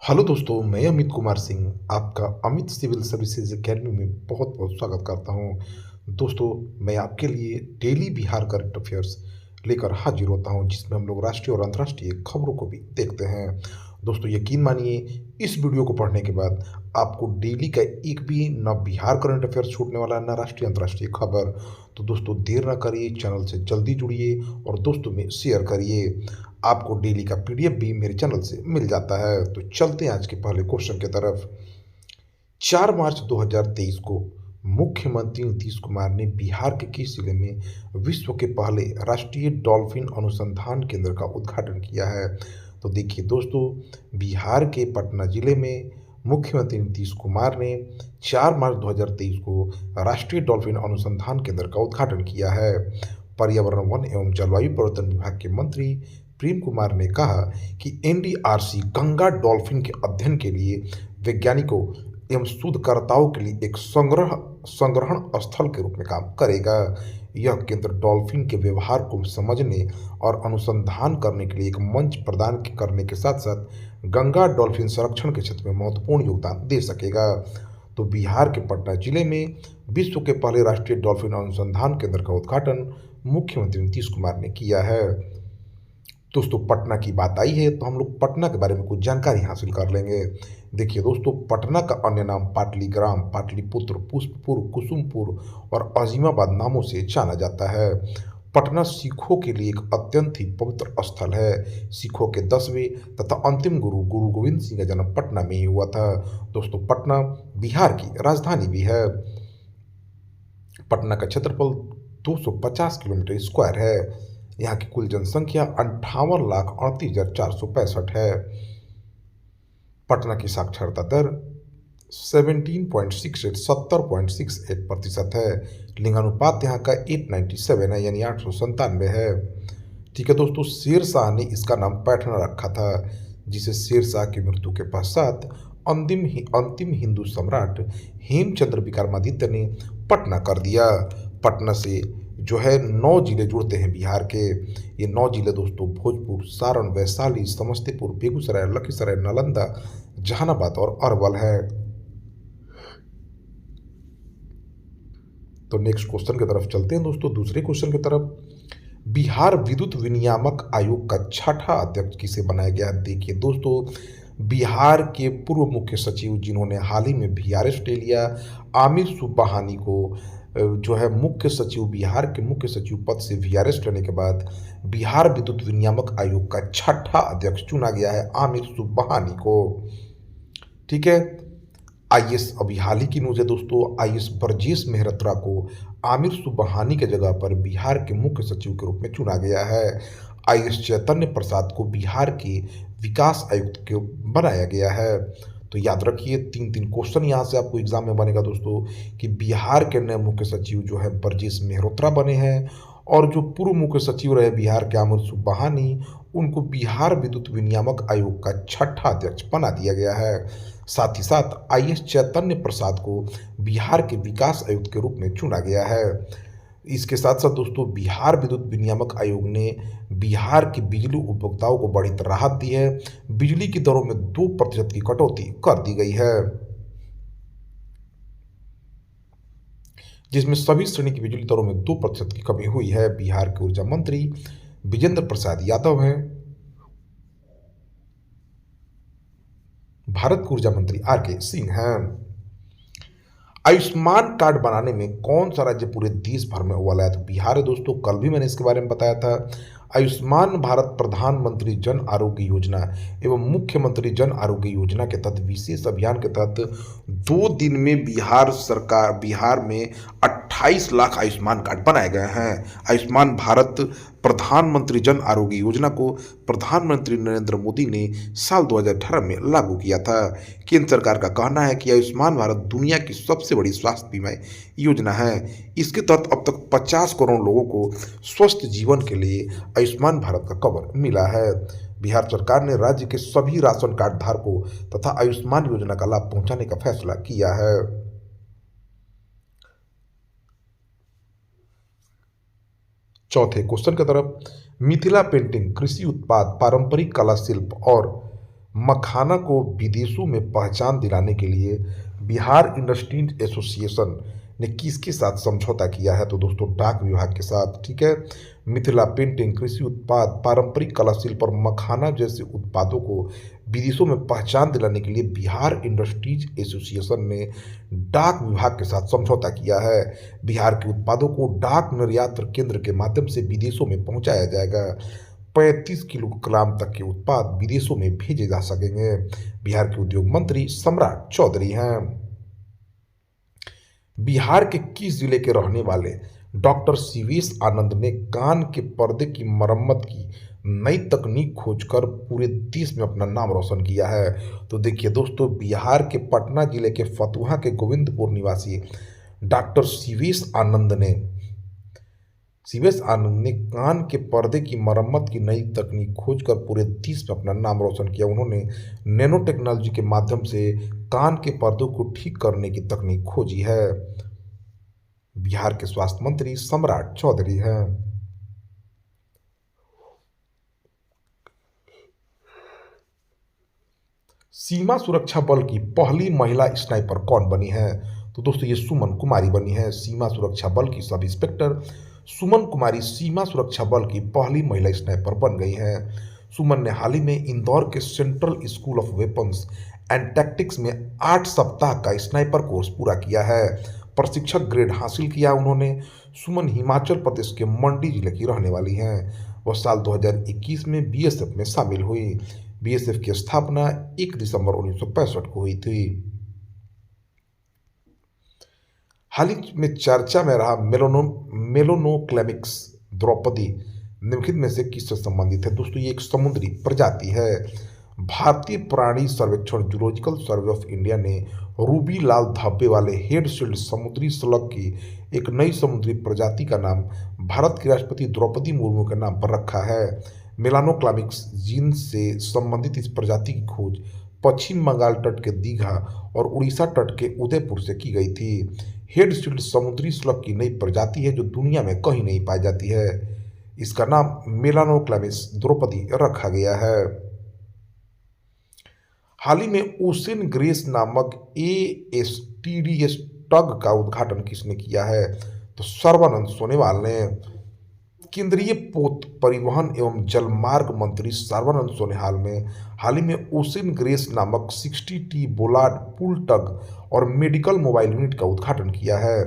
Hello दोस्तों, मैं अमित कुमार सिंह आपका अमित सिविल सर्विसेज एकेडमी में बहुत बहुत स्वागत करता हूं। दोस्तों, मैं आपके लिए डेली बिहार करंट अफेयर्स लेकर हाजिर होता हूं, जिसमें हम लोग राष्ट्रीय और अंतर्राष्ट्रीय खबरों को भी देखते हैं। दोस्तों, यकीन मानिए, इस वीडियो को पढ़ने के बाद आपको डेली का एक भी न बिहार करंट अफेयर्स छूटने वाला है, न राष्ट्रीय अंतर्राष्ट्रीय खबर। तो दोस्तों, देर ना करिए, चैनल से जल्दी जुड़िए और दोस्तों में शेयर करिए। आपको डेली का पीडीएफ भी मेरे चैनल से मिल जाता है। तो चलते हैं आज के पहले क्वेश्चन की तरफ। 4 मार्च 2023 को मुख्यमंत्री नीतीश कुमार ने बिहार के किस जिले में विश्व के पहले राष्ट्रीय डॉल्फिन अनुसंधान केंद्र का उद्घाटन किया है? तो देखिए दोस्तों, बिहार के पटना जिले में मुख्यमंत्री नीतीश कुमार ने 4 मार्च 2023 को राष्ट्रीय डॉल्फिन अनुसंधान केंद्र का उद्घाटन किया है। पर्यावरण, वन एवं जलवायु परिवर्तन विभाग के मंत्री प्रेम कुमार ने कहा कि एनडीआरसी गंगा डॉल्फिन के अध्ययन के लिए वैज्ञानिकों एवं शोधकर्ताओं के लिए एक संग्रहण स्थल के रूप में काम करेगा। यह केंद्र डॉल्फिन के व्यवहार को समझने और अनुसंधान करने के लिए एक मंच प्रदान करने के साथ साथ गंगा डॉल्फिन संरक्षण के क्षेत्र में महत्वपूर्ण योगदान दे सकेगा। तो बिहार के पटना जिले में विश्व के पहले राष्ट्रीय डॉल्फिन अनुसंधान केंद्र का उद्घाटन मुख्यमंत्री नीतीश कुमार ने किया है। दोस्तों, पटना की बात आई है तो हम लोग पटना के बारे में कुछ जानकारी हासिल कर लेंगे। देखिए दोस्तों, पटना का अन्य नाम पाटलिग्राम, पाटलिपुत्र, पुष्पपुर, कुसुमपुर और अजीमाबाद नामों से जाना जाता है। पटना सिखों के लिए एक अत्यंत ही पवित्र स्थल है। सिखों के 10वें तथा अंतिम गुरु गुरु गोविंद सिंह का जन्म पटना में ही हुआ था। दोस्तों, पटना बिहार की राजधानी भी है। पटना का क्षेत्रफल 250 किलोमीटर स्क्वायर है। यहाँ की कुल जनसंख्या 58,38,465 है। पटना की साक्षरता दर 17.68 70.68% है। लिंगानुपात यहाँ का 897 है, यानी 897 है। ठीक है दोस्तों, शेरशाह ने इसका नाम पैठना रखा था, जिसे शेरशाह की मृत्यु के पश्चात अंतिम हिंदू सम्राट हेमचंद्र विक्रमादित्य ने पटना कर दिया। पटना से जो है 9 जिले जुड़ते हैं बिहार के। ये 9 जिले दोस्तों भोजपुर, सारण, वैशाली, समस्तीपुर, बेगूसराय, लखीसराय, नालंदा, जहानाबाद और अरवल है। तो नेक्स्ट क्वेश्चन की तरफ चलते हैं दोस्तों, दूसरे क्वेश्चन की तरफ। बिहार विद्युत विनियामक आयोग का छठा अध्यक्ष किसे बनाया गया? देखिए दोस्तों, बिहार के पूर्व मुख्य सचिव जिन्होंने हाल ही में वीआरएस ले लिया, आमिर सुबहानी को जो है मुख्य सचिव, बिहार के मुख्य सचिव पद से वीआरएस लेने के बाद बिहार विद्युत विनियामक आयोग का छठा अध्यक्ष चुना गया है आमिर सुबहानी को। ठीक है। आईएएस, अभी हाल ही की न्यूज है दोस्तों, आईएएस ब्रजेश मेहरोत्रा को आमिर सुबहानी के जगह पर बिहार के मुख्य सचिव के रूप में चुना गया है। आईएएस चैतन्य प्रसाद को बिहार के विकास आयुक्त के बनाया गया है। तो याद रखिए, 3 क्वेश्चन यहाँ से आपको एग्जाम में बनेगा दोस्तों, कि बिहार के नए मुख्य सचिव जो है ब्रजेश मेहरोत्रा बने हैं, और जो पूर्व मुख्य सचिव रहे बिहार के आमिर सुबहानी, उनको बिहार विद्युत विनियामक आयोग का छठा अध्यक्ष बना दिया गया है। साथ ही साथ आईएएस चैतन्य प्रसाद को बिहार के विकास आयुक्त के रूप में चुना गया है। इसके साथ साथ दोस्तों, बिहार विद्युत विनियामक आयोग ने बिहार के बिजली उपभोक्ताओं को बड़ी राहत दी है। बिजली की दरों में 2% की कटौती कर दी गई है, जिसमें सभी श्रेणी की बिजली दरों में 2% की कमी हुई है। बिहार के ऊर्जा मंत्री विजेंद्र प्रसाद यादव हैं। भारत के ऊर्जा मंत्री आरके सिंह हैं। आयुष्मान कार्ड बनाने में कौन सा राज्य पूरे देश भर में अव्वल है? तो बिहार है दोस्तों। कल भी मैंने इसके बारे में बताया था। आयुष्मान भारत प्रधानमंत्री जन आरोग्य योजना एवं मुख्यमंत्री जन आरोग्य योजना के तहत विशेष अभियान के तहत 2 दिन में बिहार में 28 लाख आयुष्मान कार्ड बनाए गए हैं। आयुष्मान भारत प्रधानमंत्री जन आरोग्य योजना को प्रधानमंत्री नरेंद्र मोदी ने साल 2018 में लागू किया था। केंद्र सरकार का कहना है कि आयुष्मान भारत दुनिया की सबसे बड़ी स्वास्थ्य बीमा योजना है। इसके तहत अब तक 50 करोड़ लोगों को स्वस्थ जीवन के लिए आयुष्मान भारत का कवर मिला है। बिहार सरकार ने राज्य के सभी राशन कार्ड धारकों तथा आयुष्मान योजना का लाभ पहुंचाने का फैसला किया है। चौथे क्वेश्चन की तरफ। मिथिला पेंटिंग कृषि उत्पाद, पारंपरिक कला शिल्प और मखाना को विदेशों में पहचान दिलाने के लिए बिहार इंडस्ट्रीज एसोसिएशन ने किसके साथ समझौता किया है? तो दोस्तों डाक विभाग के साथ, ठीक है। मिथिला पेंटिंग, कृषि उत्पाद, पारंपरिक कला शिल्प और मखाना जैसे उत्पादों को विदेशों में पहचान दिलाने के लिए बिहार इंडस्ट्रीज एसोसिएशन ने डाक विभाग के साथ समझौता किया है। बिहार के उत्पादों को डाक निर्यात केंद्र के माध्यम से विदेशों में पहुंचाया जाएगा। 35 किलोग्राम तक के उत्पाद विदेशों में भेजे जा सकेंगे। बिहार के उद्योग मंत्री सम्राट चौधरी हैं। बिहार के किस जिले के रहने वाले डॉक्टर शिवेश आनंद ने कान के पर्दे की मरम्मत की नई तकनीक खोजकर पूरे देश में अपना नाम रोशन किया है? तो देखिए दोस्तों, बिहार के पटना जिले के फतुहा के गोविंदपुर निवासी डॉक्टर शिवेश आनंद ने कान के पर्दे की मरम्मत की नई तकनीक खोजकर पूरे देश में अपना नाम रोशन किया। उन्होंने नैनो टेक्नोलॉजी के माध्यम से कान के पर्दों को ठीक करने की तकनीक खोजी है। बिहार के स्वास्थ्य मंत्री सम्राट चौधरी हैं। सीमा सुरक्षा बल की पहली महिला स्नाइपर कौन बनी है? तो दोस्तों ये सुमन कुमारी बनी है। सीमा सुरक्षा बल की सब इंस्पेक्टर सुमन कुमारी सीमा सुरक्षा बल की पहली महिला स्नाइपर बन गई हैं। सुमन ने हाल ही में इंदौर के central school of weapons and tactics में 8 सप्ताह का स्नाइपर कोर्स पूरा किया है। प्रशिक्षक ग्रेड हासिल किया उन्होंने। सुमन हिमाचल प्रदेश के मंडी जिले की रहने वाली हैं। वह साल 2021 में बीएसएफ में शामिल हुई। बीएसएफ की स्थापना 1 दिसंबर 1965 को हुई थी। हाल ही में चर्चा में रहा मेलोनोक्लेमिक्स द्रौपदी निम्नलिखित में से किससे संबंधित है? दोस्तों ये एक समुद्री प्रजाति है। भारतीय प्राणी सर्वेक्षण जूलॉजिकल सर्वे ऑफ इंडिया ने रूबी लाल धब्बे वाले हेड शील्ड समुद्री स्लग की एक नई समुद्री प्रजाति का नाम भारत की राष्ट्रपति द्रौपदी मुर्मू के नाम पर रखा है। मेलानोक्लामिक्स जीन से संबंधित इस प्रजाति की खोज पश्चिम बंगाल तट के दीघा और उड़ीसा तट के उदयपुर से की गई थी। हेड शील्ड समुद्री स्लग की नई प्रजाति है जो दुनिया में कहीं नहीं पाई जाती है। इसका नाम मेलानोक्लामिस द्रौपदी रखा गया है। हाल ही में ओशन ग्रेस नामक एएसटीडीएस टग का उद्घाटन किसने किया है? तो सर्बानंद सोनोवाल ने। केंद्रीय पोत परिवहन एवं जलमार्ग मंत्री सर्बानंद सोनोवाल में हाल ही में ओशन ग्रेस नामक 60T बोलार्ड पुल टग और मेडिकल मोबाइल यूनिट का उद्घाटन किया है।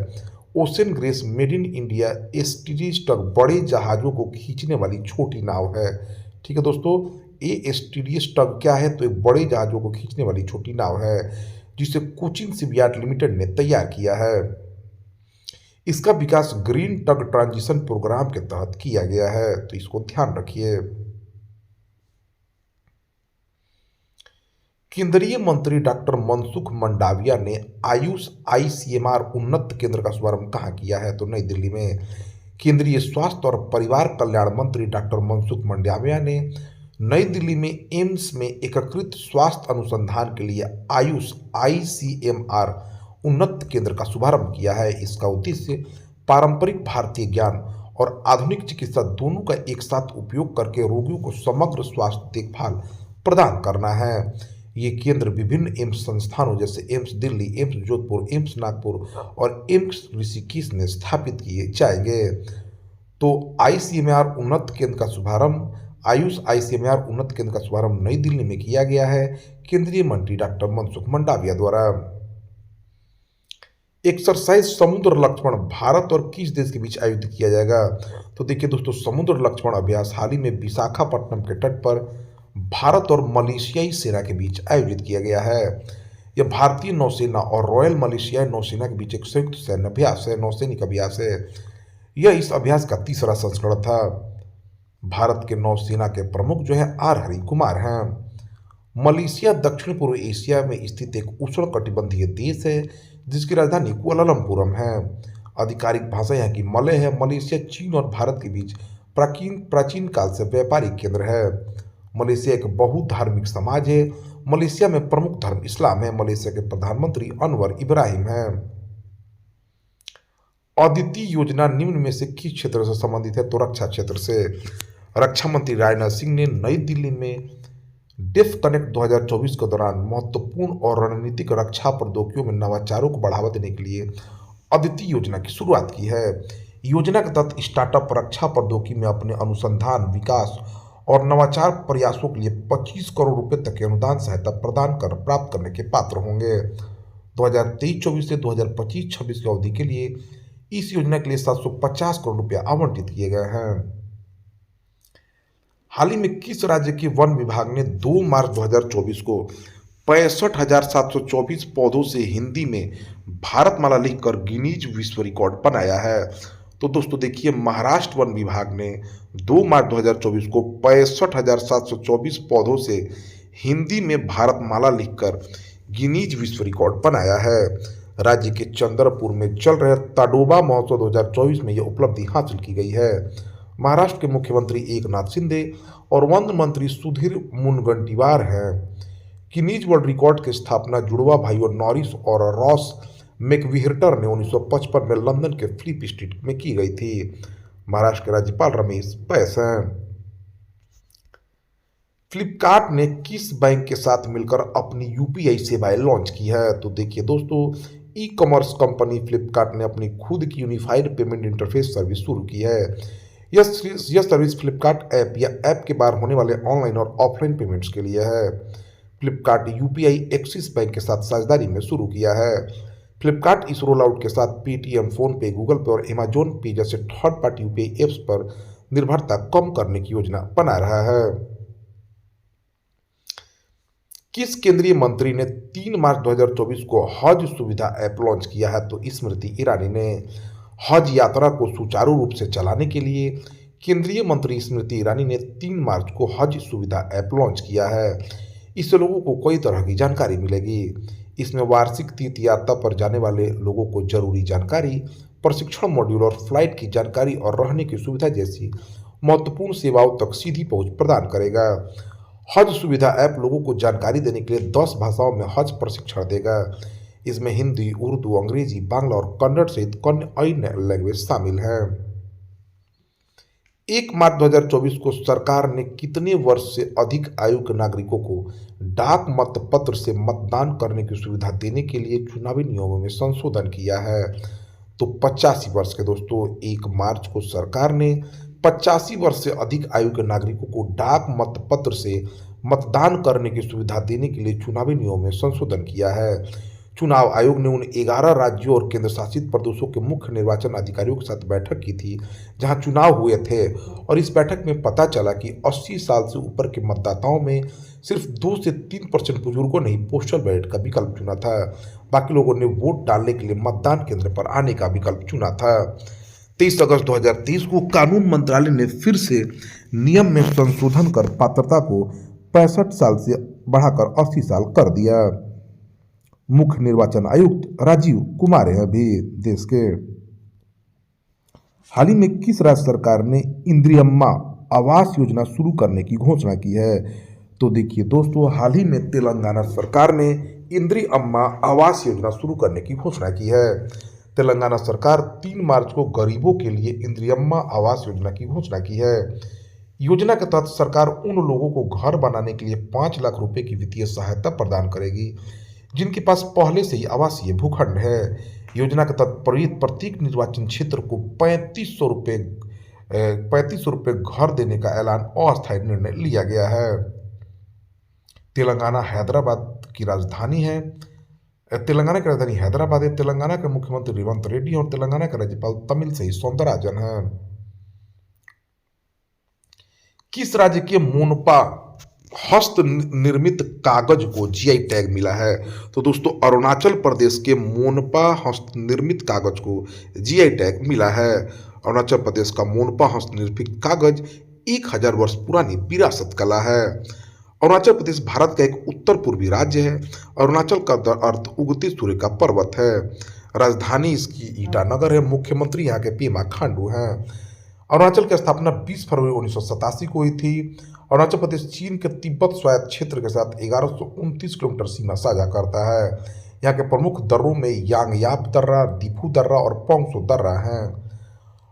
Ocean grace made in India STDS tug बड़े जहाज़ों को खींचने वाली छोटी नाव है। ठीक है दोस्तों, एएसटीडीएस टग क्या है? तो एक बड़े जहाज़ों को खींचने वाली छोटी नाव है जिसे कोचिन शिपयार्ड लिमिटेड ने तैयार किया है। इसका विकास ग्रीन टग ट्रांजिशन प्रोग्राम के तहत किया गया है, तो इसको ध्यान रखिए। केंद्रीय मंत्री डॉक्टर मनसुख मंडाविया ने आयुष आईसीएमआर उन्नत केंद्र का शुभारंभ कहाँ किया है? तो नई दिल्ली में। केंद्रीय स्वास्थ्य और परिवार कल्याण मंत्री डॉक्टर मनसुख मंडाविया ने नई दिल्ली में एम्स में एकीकृत स्वास्थ्य अनुसंधान के लिए आयुष आईसीएमआर उन्नत केंद्र का शुभारंभ किया है। इसका उद्देश्य पारंपरिक भारतीय ज्ञान और आधुनिक चिकित्सा दोनों का एक साथ उपयोग करके रोगियों को समग्र स्वास्थ्य देखभाल प्रदान करना है। ये केंद्र विभिन्न एम्स संस्थानों जैसे AIIMS Delhi, AIIMS Jodhpur, AIIMS Nagpur और एम्स ऋषिकेश में स्थापित किए जाएंगे। तो आयुष आईसीएमआर उन्नत केंद्र का शुभारंभ नई दिल्ली में किया गया है केंद्रीय मंत्री डॉक्टर मनसुख मंडाविया द्वारा। एक्सरसाइज समुद्र लक्ष्मण भारत और किस देश के बीच आयोजित किया जाएगा? तो देखिए दोस्तों, समुद्र लक्ष्मण अभ्यास हाल ही में विशाखापट्टनम के तट पर भारत और मलेशियाई सेना के बीच आयोजित किया गया है। यह भारतीय नौसेना और रॉयल मलेशियाई नौसेना के बीच एक संयुक्त सैन्य अभ्यास है, नौसैनिक अभ्यास है। यह इस अभ्यास का तीसरा संस्करण था। भारत के नौसेना के प्रमुख जो है आर हरि कुमार हैं। मलेशिया दक्षिण पूर्व एशिया में स्थित एक उष्णकटिबंधीय देश है जिसकी राजधानी कुआलालंपुरम है। आधिकारिक भाषा यहाँ की मलय है। मलेशिया चीन और भारत के बीच प्राचीन काल से व्यापारिक केंद्र है। मलेशिया एक बहुधार्मिक समाज है। मलेशिया में प्रमुख धर्म इस्लाम है। मलेशिया के प्रधानमंत्री अनवर इब्राहिम हैं। अदिति योजना निम्न में से किस क्षेत्र से संबंधित है? तो रक्षा क्षेत्र से। रक्षा मंत्री राजनाथ सिंह ने नई दिल्ली में डिफ कनेक्ट 2024 के दौरान महत्वपूर्ण और रणनीतिक रक्षा प्रौद्योगिकियों में नवाचारों को बढ़ावा देने के लिए अदिति योजना की शुरुआत की है। योजना के तहत स्टार्टअप रक्षा प्रौद्योगिकी में अपने अनुसंधान, विकास और नवाचार प्रयासों के लिए 25 करोड़ रुपए तक की अनुदान सहायता प्रदान कर प्राप्त करने के पात्र होंगे। 2023-24 से 2025-26 की अवधि के लिए इस योजना के लिए 750 करोड़ रुपया आवंटित किए गए हैं। हाल ही में किस राज्य के वन विभाग ने 2 मार्च 2024 को 65,724 पौधों से हिंदी में भारतमाला लिखकर गिनीज विश्व रिकॉर्ड बनाया है? तो दोस्तों देखिए, महाराष्ट्र वन विभाग ने 2 मार्च 2024 को 65,724 पौधों से हिंदी में भारतमाला लिखकर गिनीज विश्व रिकॉर्ड बनाया है। राज्य के चंद्रपुर में चल रहे ताडोबा महोत्सव 2024 में यह उपलब्धि हासिल की गई है। महाराष्ट्र के मुख्यमंत्री एकनाथ शिंदे और वन मंत्री सुधीर मुनगंटीवार हैं। गिनीज वर्ल्ड रिकॉर्ड की स्थापना जुड़वा भाइयों नॉरिस और रॉस मैकविहर्टर ने 1955 में लंदन के फ्लिप स्ट्रीट में की गई थी। महाराष्ट्र के राज्यपाल रमेश बैस हैं। फ्लिपकार्ट ने किस बैंक के साथ मिलकर अपनी यूपीआई सेवाएं लॉन्च की है? तो देखिए दोस्तों, ई कॉमर्स कंपनी फ्लिपकार्ट ने अपनी खुद की यूनिफाइड पेमेंट इंटरफेस सर्विस शुरू की है। यह सर्विस फ्लिपकार्ट ऐप या ऐप के बाहर होने वाले ऑनलाइन और ऑफलाइन पेमेंट्स के लिए है। फ्लिपकार्ट यूपीआई एक्सिस बैंक के साथ साझेदारी में शुरू किया है। फ्लिपकार्ट इस रोल आउट के साथ पेटीएम, फोनपे, गूगल पे और अमेजॉन पे जैसे थर्ड पार्टी यूपीआई एप्स पर निर्भरता कम करने की योजना बना रहा है। किस केंद्रीय मंत्री ने 3 मार्च 2024 को हज सुविधा ऐप लॉन्च किया है? तो स्मृति ईरानी ने। हज यात्रा को सुचारू रूप से चलाने के लिए केंद्रीय मंत्री स्मृति ईरानी ने 3 मार्च को हज सुविधा ऐप लॉन्च किया है। इससे लोगों को कई तरह की जानकारी मिलेगी। इसमें वार्षिक तीर्थ यात्रा पर जाने वाले लोगों को जरूरी जानकारी, प्रशिक्षण मॉड्यूल और फ्लाइट की जानकारी और रहने की सुविधा जैसी महत्वपूर्ण सेवाओं तक सीधी पहुंच प्रदान करेगा। हज सुविधा ऐप लोगों को जानकारी देने के लिए 10 भाषाओं में हज प्रशिक्षण देगा। इसमें हिंदी, उर्दू, अंग्रेजी, बांग्ला और कन्नड़ सहित अन्य लैंग्वेज शामिल हैं। 1 मार्च 2024 को सरकार ने कितने वर्ष से अधिक आयु के नागरिकों को डाक मत पत्र से मतदान करने की सुविधा देने के लिए चुनावी नियमों में संशोधन किया है? तो 85 वर्ष के दोस्तों। 1 मार्च को सरकार ने 85 वर्ष से अधिक आयु के नागरिकों को डाक मत पत्र से मतदान करने की सुविधा देने के लिए चुनावी नियमों में संशोधन किया है। चुनाव आयोग ने उन 11 राज्यों और केंद्र शासित प्रदेशों के मुख्य निर्वाचन अधिकारियों के साथ बैठक की थी जहां चुनाव हुए थे, और इस बैठक में पता चला कि 80 साल से ऊपर के मतदाताओं में सिर्फ 2 से 3% बुजुर्गों ने ही पोस्टल बैलेट का विकल्प चुना था। बाकी लोगों ने वोट डालने के लिए मतदान केंद्र पर आने का विकल्प चुना था। 23 अगस्त 2023 को कानून मंत्रालय ने फिर से नियम में संशोधन कर पात्रता को 65 साल से बढ़ाकर 80 साल कर दिया। मुख्य निर्वाचन आयुक्त राजीव कुमार हैं अभी देश के। हाल ही में किस राज्य सरकार ने इंदिरम्मा आवास योजना शुरू करने की घोषणा की है? तो देखिए दोस्तों, हाल ही में तेलंगाना सरकार ने इंदिरम्मा आवास योजना शुरू करने की घोषणा की है। तेलंगाना सरकार 3 मार्च को गरीबों के लिए इंदिरम्मा आवास योजना की घोषणा की है। योजना के तहत सरकार उन लोगों को घर बनाने के लिए 5 लाख रुपए की वित्तीय सहायता प्रदान करेगी जिनके पास पहले से ही आवासीय भूखंड है। योजना के तहत प्रत्येक निर्वाचन क्षेत्र को 3500 रुपये घर देने का ऐलान अस्थायी निर्णय लिया गया है। तेलंगाना हैदराबाद की राजधानी है। तेलंगाना की राजधानी हैदराबाद है। तेलंगाना के मुख्यमंत्री रेवंत रेड्डी और तेलंगाना के राज्यपाल तमिलसाई सौंदरराजन हैं। किस राज्य के मोनपा हस्त निर्मित कागज को जीआई टैग मिला है? तो दोस्तों, अरुणाचल प्रदेश के मोनपा हस्त निर्मित कागज को जीआई टैग मिला है। अरुणाचल प्रदेश का मोनपा हस्त निर्मित कागज 1000 वर्ष पुरानी विरासत कला है। अरुणाचल प्रदेश भारत का एक उत्तर पूर्वी राज्य है। अरुणाचल का अर्थ उगते सूर्य का पर्वत है। राजधानी इसकी ईटानगर है। मुख्यमंत्री यहाँ के पेमा खांडू हैं। अरुणाचल की स्थापना 20 फरवरी 1987 को हुई थी। अरुणाचल प्रदेश चीन के तिब्बत स्वायत्त क्षेत्र के साथ 1129 किलोमीटर सीमा साझा करता है। यहाँ के प्रमुख दर्रों में यांगयाप दर्रा, दीफू दर्रा और पोंगसो दर्रा हैं।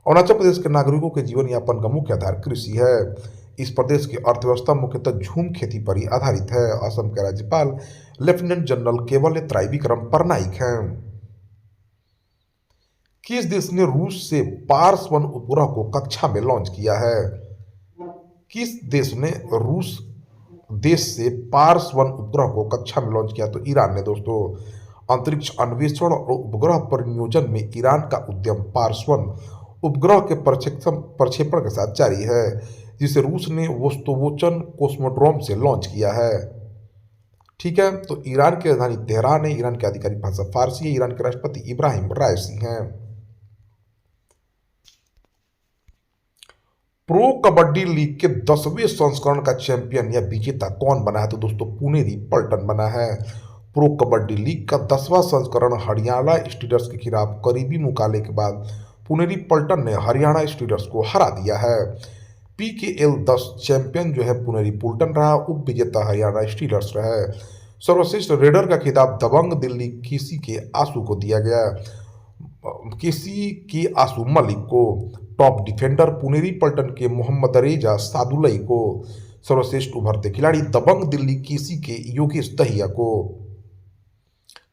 अरुणाचल प्रदेश के नागरिकों के जीवन यापन का मुख्य आधार कृषि है। इस प्रदेश की अर्थव्यवस्था मुख्यतः झूम खेती पर ही आधारित है। असम के राज्यपाल लेफ्टिनेंट जनरल केवल्य त्राइविक्रम परनाइक हैं। किस देश ने रूस से पार्स 1 उपग्रह को कक्षा में लॉन्च किया है? किस देश ने रूस देश से पार्स 1 उपग्रह को कक्षा में लॉन्च किया? तो ईरान ने दोस्तों। अंतरिक्ष अन्वेषण और उपग्रह परिनियोजन में ईरान का उद्यम पार्स 1 उपग्रह के प्रक्षेपण के साथ जारी है, जिसे रूस ने वोस्तोवोचन कोस्मोड्रोम से लॉन्च किया है। ठीक है, तो ईरान की राजधानी तेहरान है। ईरान की आधिकारिक भाषा फारसी है। ईरान के राष्ट्रपति इब्राहिम राइसी हैं। प्रो कबड्डी लीग के 10वें संस्करण का चैंपियन या विजेता कौन बना है? तो दोस्तों पुनेरी पल्टन बना है। प्रो कबड्डी लीग का 10वां संस्करण हरियाणा स्टीलर्स के खिलाफ करीबी मुकाबले के बाद पुनेरी पल्टन ने हरियाणा स्टीलर्स को हरा दिया है। PKL 10 चैंपियन जो है पुनेरी पल्टन रहा। उप विजेता हरियाणा स्टीलर्स रहे। सर्वश्रेष्ठ रेडर का खिताब दबंग दिल्ली केसी के आंसू को दिया गया। केसी के आंसू मलिक को। टॉप डिफेंडर पुनेरी पल्टन के मोहम्मद रेजा सादुलई को। सर्वश्रेष्ठ उभरते खिलाड़ी दबंग दिल्ली केसी के योगेश दहिया को।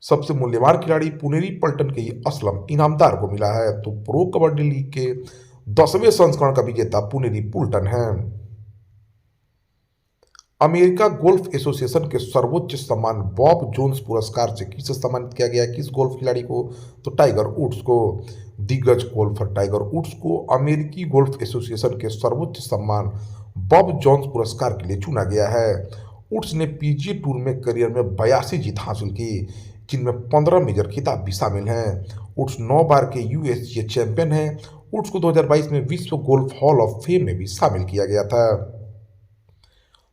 सबसे मूल्यवान खिलाड़ी पुनेरी पल्टन के असलम इनामदार को मिला है। तो प्रो कबड्डी लीग के 10वें संस्करण का विजेता पुनेरी पल्टन है। अमेरिका गोल्फ एसोसिएशन के सर्वोच्च सम्मान बॉब जोन्स पुरस्कार से किसे सम्मानित किया गया है? किस गोल्फ खिलाड़ी को? तो टाइगर वुड्स को। दिग्गज गोल्फर टाइगर वुड्स को अमेरिकी गोल्फ एसोसिएशन के सर्वोच्च सम्मान बॉब जोन्स पुरस्कार के लिए चुना गया है। वुड्स ने PGA टूर में करियर में 82 जीत हासिल की, जिनमें 15 मेजर खिताब भी शामिल हैं। वुड्स 9 बार के USGA चैंपियन हैं। वुड्स को 2022 में विश्व गोल्फ हॉल ऑफ फेम में भी शामिल किया गया था।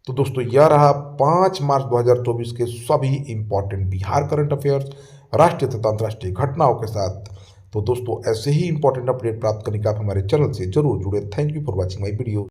तो दोस्तों यह रहा 5 मार्च 2024 के सभी इंपॉर्टेंट बिहार करंट अफेयर्स, राष्ट्रीय तथा अंतर्राष्ट्रीय घटनाओं के साथ। तो दोस्तों ऐसे ही इंपॉर्टेंट अपडेट प्राप्त करने के आप हमारे चैनल से जरूर जुड़े। Thank you for watching my video.